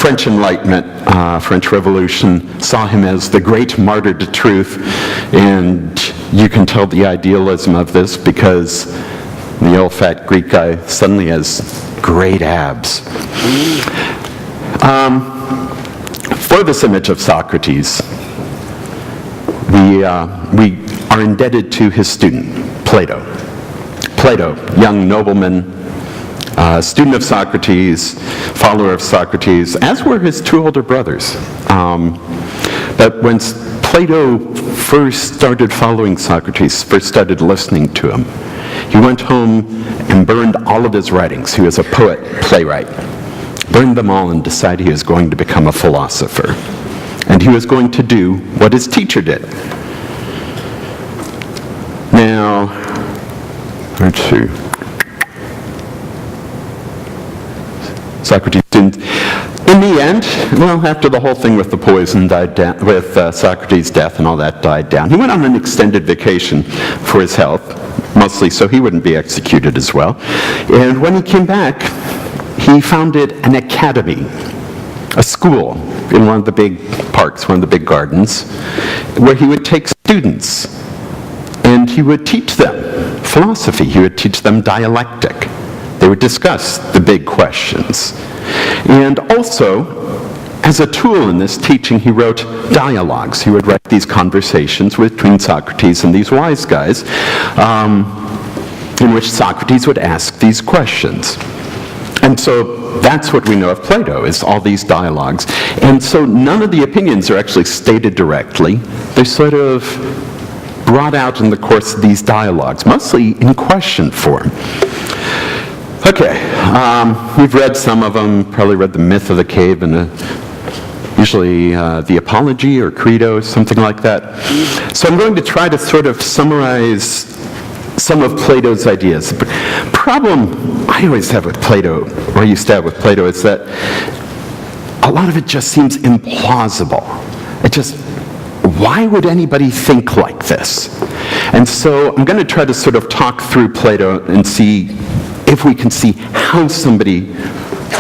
French Enlightenment, French Revolution, saw him as the great martyr to truth, and you can tell the idealism of this because the old fat Greek guy suddenly has great abs. For this image of Socrates, we are indebted to his student, Plato. Plato, young nobleman, student of Socrates, follower of Socrates, as were his two older brothers. But when Plato first started following Socrates, first started listening to him, he went home and burned all of his writings. He was a poet, playwright. Burned them all and decided he was going to become a philosopher. And he was going to do what his teacher did. Now, let's see. Socrates didn't. In the end, well, after the whole thing with the poison died down, with Socrates' death and all that died down, he went on an extended vacation for his health, mostly so he wouldn't be executed as well. And when he came back, he founded an academy, a school in one of the big parks, one of the big gardens, where he would take students and he would teach them philosophy. He would teach them dialectic. They would discuss the big questions. And also, as a tool in this teaching, he wrote dialogues. He would write these conversations between Socrates and these wise guys, in which Socrates would ask these questions. And so that's what we know of Plato, is all these dialogues. And so none of the opinions are actually stated directly. They're sort of brought out in the course of these dialogues, mostly in question form. Okay, we've read some of them, probably read The Myth of the Cave and usually the Apology or Credo, something like that. So I'm going to try to sort of summarize some of Plato's ideas. The problem I always have with Plato, or I used to have with Plato, is that a lot of it just seems implausible. Why would anybody think like this? And so I'm going to try to sort of talk through Plato and see if we can see how somebody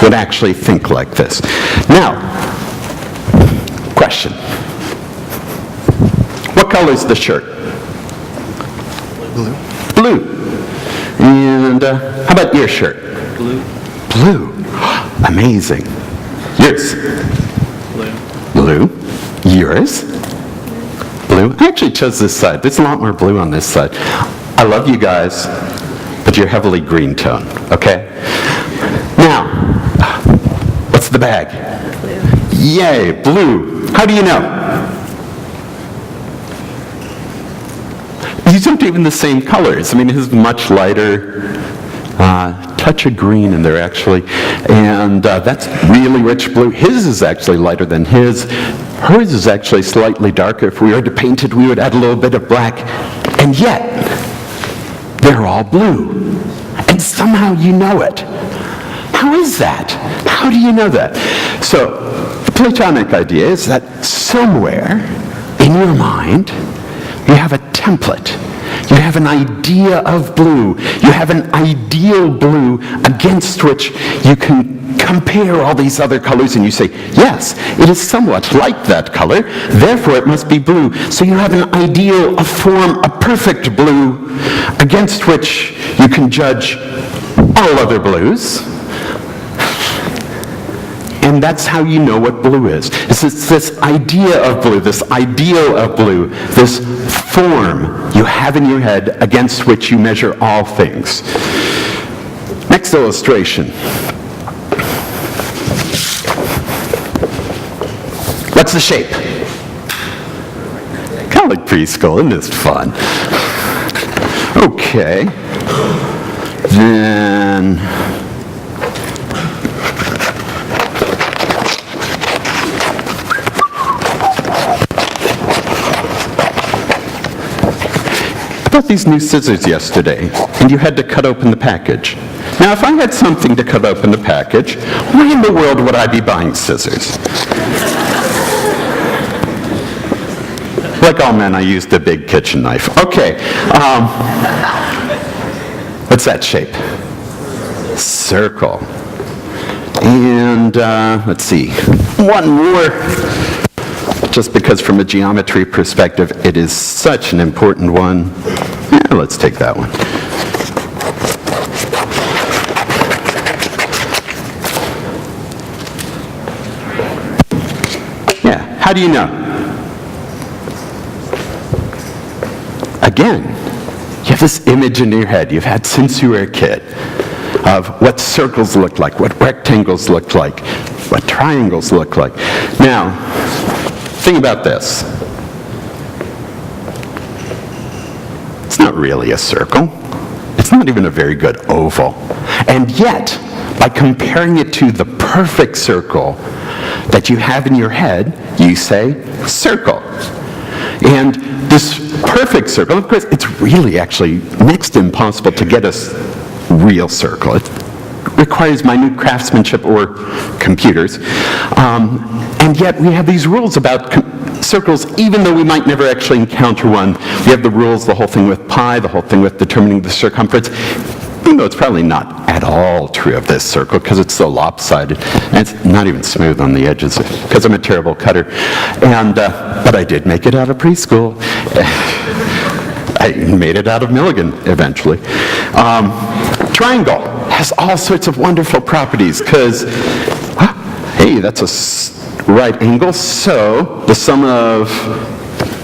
would actually think like this. Now, question. What color is the shirt? Blue. Blue. And how about your shirt? Blue. Blue. Amazing. Yours? Blue. Blue. Yours? Blue. I actually chose this side. There's a lot more blue on this side. I love you guys, but you're heavily green tone, okay? Now, what's the bag? Blue. Yay, blue. How do you know? These aren't even the same colors. I mean, his is much lighter, touch of green in there actually, and that's really rich blue. His is actually lighter than his. Hers is actually slightly darker. If we were to paint it, we would add a little bit of black, and yet they're all blue, and somehow you know it. How is that? How do you know that? So the Platonic idea is that somewhere in your mind you have a template. You have an idea of blue. You have an ideal blue against which you can compare all these other colors, and you say, yes, it is somewhat like that color, therefore it must be blue. So you have an ideal, a form, a perfect blue against which you can judge all other blues. And that's how you know what blue is. It's this idea of blue, this ideal of blue, this form you have in your head against which you measure all things. Next illustration. What's the shape? Kind of like preschool, isn't this fun? Okay. Then I bought these new scissors yesterday, and you had to cut open the package. Now, if I had something to cut open the package, why in the world would I be buying scissors? Like all men, I used a big kitchen knife. Okay. What's that shape? Circle. And let's see, one more, just because from a geometry perspective, it is such an important one. Let's take that one. Yeah, how do you know? Again, you have this image in your head you've had since you were a kid of what circles look like, what rectangles look like, what triangles look like. Now, think about this. It's not really a circle. It's not even a very good oval. And yet, by comparing it to the perfect circle that you have in your head, you say circle. And this perfect circle, of course, it's really actually next to impossible to get a real circle. It requires minute craftsmanship or computers. And yet we have these rules about circles, even though we might never actually encounter one. We have the rules, the whole thing with pi, the whole thing with determining the circumference, even though it's probably not at all true of this circle because it's so lopsided, and it's not even smooth on the edges because I'm a terrible cutter. And but I did make it out of preschool. I made it out of Milligan eventually. Triangle has all sorts of wonderful properties because, hey, that's a right angle, so the sum of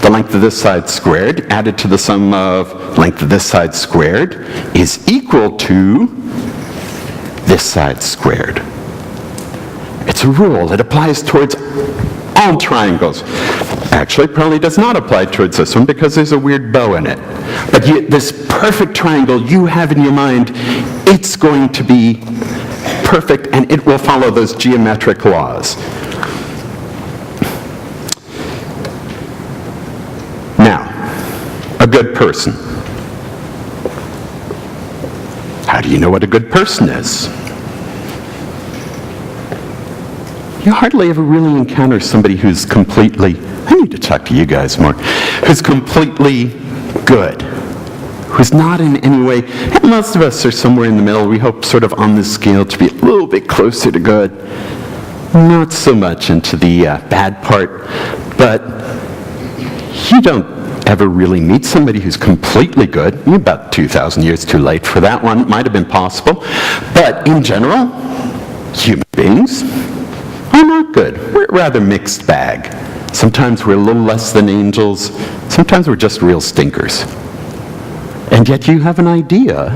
the length of this side squared added to the sum of length of this side squared is equal to this side squared. It's a rule. It applies towards all triangles. Actually, it probably does not apply towards this one because there's a weird bow in it. But this perfect triangle you have in your mind, it's going to be perfect and it will follow those geometric laws. Now, a good person. How do you know what a good person is? You hardly ever really encounter somebody who's completely, I need to talk to you guys more, who's completely good, who's not in any way, and most of us are somewhere in the middle. We hope sort of on this scale to be a little bit closer to good, not so much into the bad part, but you don't ever really meet somebody who's completely good. You're about 2,000 years too late for that one. It might have been possible, but in general, human beings are not good. We're a rather mixed bag. Sometimes we're a little less than angels. Sometimes we're just real stinkers. And yet you have an idea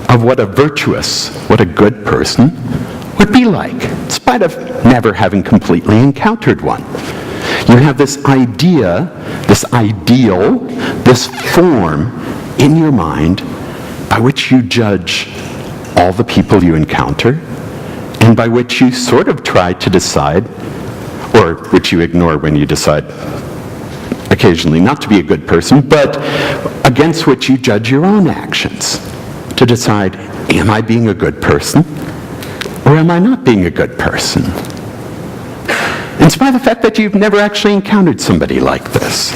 of what a virtuous, what a good person would be like, in spite of never having completely encountered one. You have this idea, this ideal, this form in your mind by which you judge all the people you encounter, and by which you sort of try to decide, or which you ignore when you decide occasionally not to be a good person, but against which you judge your own actions to decide, am I being a good person, or am I not being a good person? In spite of the fact that you've never actually encountered somebody like this.